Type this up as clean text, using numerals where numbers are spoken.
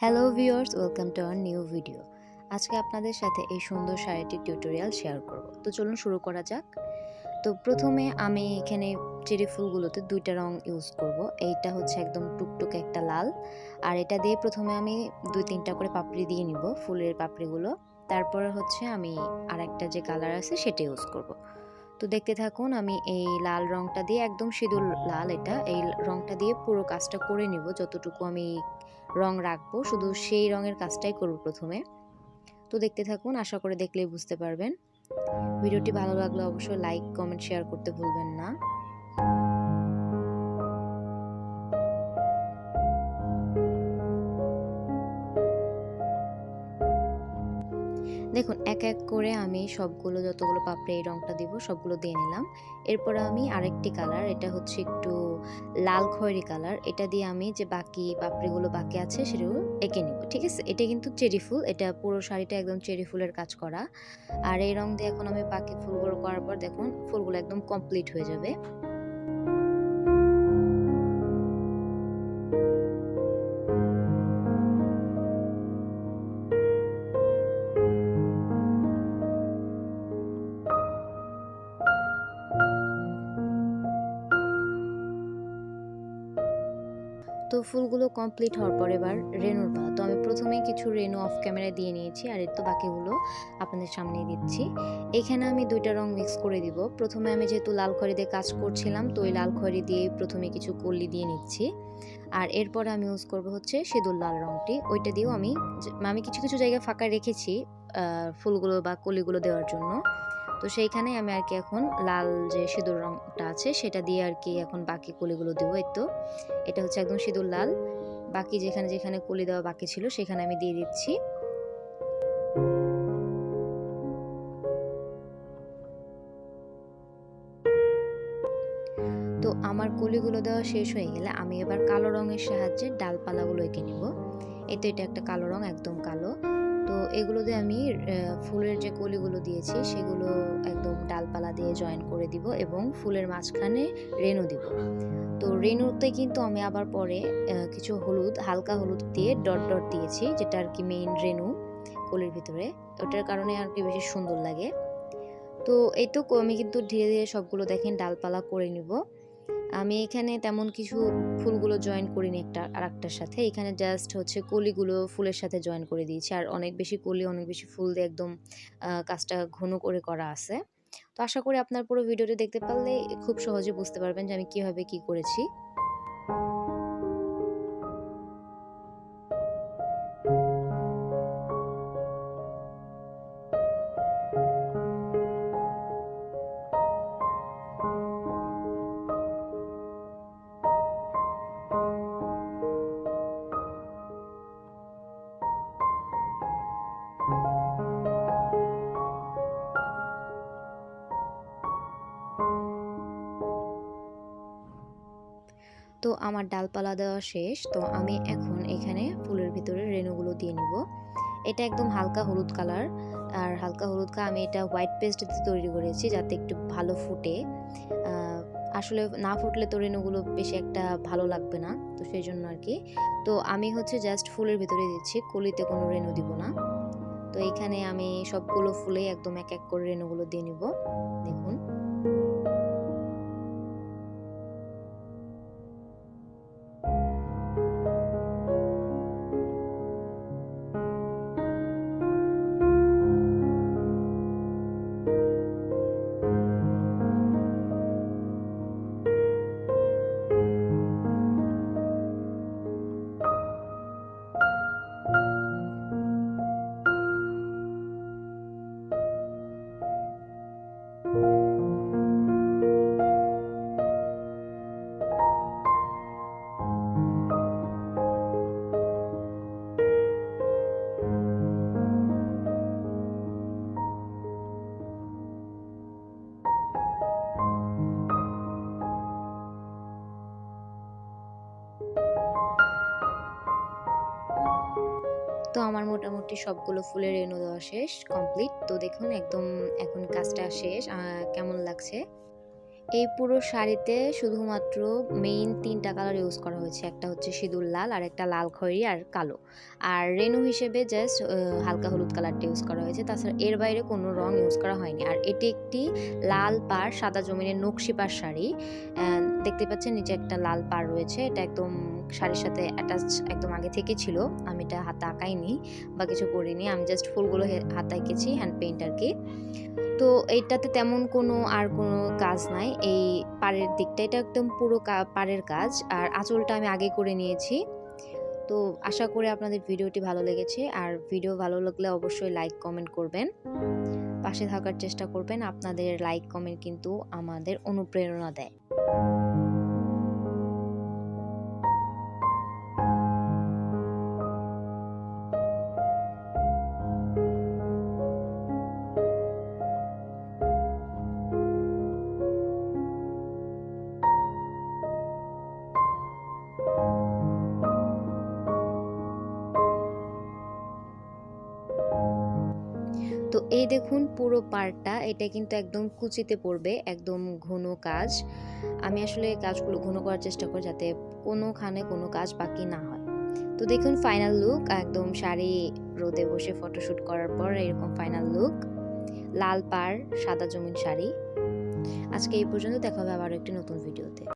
Hello viewers, welcome to our new video. আজকে আপনাদের সাথে এই সুন্দর শাড়িটির টিউটোরিয়াল শেয়ার করব। তো চলুন শুরু করা যাক। তো প্রথমে আমি এখানে চেরি ফুলগুলোতে দুইটা রং ইউজ করব। এইটা হচ্ছে একদম টুকটুকে একটা লাল, আর এটা দিয়ে প্রথমে আমি 2-3টা করে পাপড়ি দিয়ে নিব, ফুলের পাপড়িগুলো। তারপরে হচ্ছে আমি আরেকটা যে কালার আছে সেটা ইউজ করব। তো দেখতে থাকুন, আমি এই লাল রংটা দিয়ে একদম সিঁদুর লাল, এই রংটা দিয়ে পুরো কাজটা করে নিব। যতটুকু আমি রং রাখবো শুধু সেই রঙের কাজটাই করব প্রথমে। তো দেখতে থাকুন, আশা করে দেখলেই বুঝতে পারবেন। ভিডিওটি ভালো লাগলে অবশ্যই লাইক, কমেন্ট, শেয়ার করতে ভুলবেন না। দেখুন, এক এক করে আমি সবগুলো যতগুলো পাপড়ি এই রংটা দিব সবগুলো দিয়ে নিলাম। এরপরে আমি আরেকটি কালার, এটা হচ্ছে একটু লাল খয়েরি কালার, এটা দিয়ে আমি যে বাকি পাপড়িগুলো বাকি আছে সেগুলো এঁকে নিব। ঠিক আছে, এটা কিন্তু চেরি ফুল, এটা পুরো শাড়িটা একদম চেরি ফুলের কাজ করা। আর এই রং দিয়ে এখন আমি বাকি ফুলগুলো করার পর দেখুন ফুলগুলো একদম কমপ্লিট হয়ে যাবে। তো ফুলগুলো কমপ্লিট হওয়ার পর এবার রেনুর পালা। তো আমি প্রথমেই কিছু রেনু অফ ক্যামেরায় দিয়ে নিয়েছি, আর এর তো বাকিগুলো আপনাদের সামনেই দিচ্ছি। এখানে আমি দুইটা রং মিক্স করে দিব। প্রথমে আমি যেহেতু লাল খয়েরি দিয়ে কাজ করছিলাম, তো ওই লাল খয়েরি দিয়ে প্রথমে কিছু কলি দিয়ে নিচ্ছি। আর এরপরে আমি ইউজ করব হচ্ছে সিঁদুর লাল রংটি, ওইটা দিয়েও আমি কিছু কিছু জায়গায় ফাঁকা রেখেছি ফুলগুলো বা কলিগুলো দেওয়ার জন্য। তো সেইখানে আমি আর কি এখন লাল যে সিঁদুর রংটা আছে সেটা দিয়ে আর কি এখন বাকি কলিগুলো দেবো। এই তো এটা হচ্ছে একদম সিঁদুর লাল, বাকি যেখানে যেখানে কলি দেওয়া বাকি ছিল সেখানে আমি দিয়ে দিচ্ছি। তো আমার কলিগুলো দেওয়া শেষ হয়ে গেলে আমি এবার কালো রঙের সাহায্যে ডালপালাগুলো এঁকে নিব। এই তো এটা একটা কালো রং, একদম কালো। তো এগুলো দিয়ে আমি ফুলের যে কলিগুলো দিয়েছি সেগুলো একদম ডালপালা দিয়ে জয়েন করে দিব এবং ফুলের মাঝখানে রেনু দিব। তো রেনুতে কিন্তু আমি আবার পরে কিছু হলুদ, হালকা হলুদ দিয়ে ডট ডট দিয়েছি, যেটা আর কি মেইন রেনু কলির ভিতরে, ওটার কারণে আর কি বেশি সুন্দর লাগে। তো এই তো আমি কিন্তু ধীরে ধীরে সবগুলো দেখেন ডালপালা করে নিব। আমি এখানে তেমন কিছু ফুলগুলো জয়েন করিনি একটা আরেকটার সাথে, এখানে জাস্ট হচ্ছে কলিগুলো ফুলের সাথে জয়েন করে দিয়েছি। আর অনেক বেশি কলি, অনেক বেশি ফুল দিয়ে একদম কাজটা ঘন করে করা আছে। তো আশা করি আপনার পুরো ভিডিওটি দেখতে পারলে খুব সহজে বুঝতে পারবেন যে আমি কিভাবে কি করেছি। তো আমার ডালপালা দেওয়া শেষ। তো আমি এখন এখানে ফুলের ভিতরে রেনুগুলো দিয়ে নিব। এটা একদম হালকা হলুদ কালার, আর হালকা হলুদ আমি এটা হোয়াইট পেস্ট দিয়ে তৈরি করেছি যাতে একটু ভালো ফুটে। আসলে না ফুটলে তো রেনুগুলো বেশি একটা ভালো লাগবে না, তো সেই জন্য আর কি। তো আমি হচ্ছে জাস্ট ফুলের ভিতরে দিচ্ছি, কলিতে কোনো রেনু দিব না। তো এইখানে আমি সবগুলো ফুলে একদম এক এক করে রেনুগুলো দিয়ে নিব। দেখুন, তো আমার মোটামুটি সবগুলো ফুলের রেনু দেওয়া শেষ, কমপ্লিট। তো দেখুন একদম এখন কাজটা শেষ, কেমন লাগছে। এই পুরো শাড়িতে শুধুমাত্র মেইন 3টা কালার ইউজ করা হয়েছে, একটা হচ্ছে সিঁদুর লাল, আর একটা লাল খয়েরি আর কালো, আর রেনু হিসেবে জাস্ট হালকা হলুদ কালারটা ইউজ করা হয়েছে। তাছাড়া এর বাইরে কোনো রং ইউজ করা হয়নি। আর এটি একটি লাল পাড় সাদা জমিনের নকশি পাড় শাড়ি। দেখতে পাচ্ছেন নিচে একটা লাল পাড় রয়েছে, এটা একদম শাড়ির সাথে অ্যাটাচ একদম আগে থেকে ছিল। আমি এটা হাতে আঁকাইনি বা কিছু করিনি, আমি জাস্ট ফুলগুলো হাতে এঁকেছি হ্যান্ড পেইন্ট আর কি। তো এইটাতে তেমন কোনো কাজ নাই, এই পাড়ের দিকটা এটা একদম পুরো পাড়ের কাজ, আর আঁচলটা আমি আগে করে নিয়েছি। তো আশা করি আপনাদের ভিডিওটি ভালো লেগেছে, আর ভিডিও ভালো লাগলে অবশ্যই লাইক কমেন্ট করবেন, পাশে থাকার চেষ্টা করবেন। আপনাদের লাইক কমেন্ট কিন্তু আমাদের অনুপ্রেরণা দেয়। তো এই দেখুন পুরো পাড়টা, এটা কিন্তু একদম কুচিতে পড়বে, একদম ঘন কাজ। আমি আসলে কাজগুলো ঘন করার চেষ্টা করি যাতে কোনোখানে কোনো কাজ বাকি না হয়। তো দেখুন ফাইনাল লুক, একদম শাড়ি রোদে বসে ফটোশ্যুট করার পর এরকম ফাইনাল লুক, লাল পাড় সাদা জমিন শাড়ি। আজকে এই পর্যন্ত, দেখা হবে আবার একটি নতুন ভিডিওতে।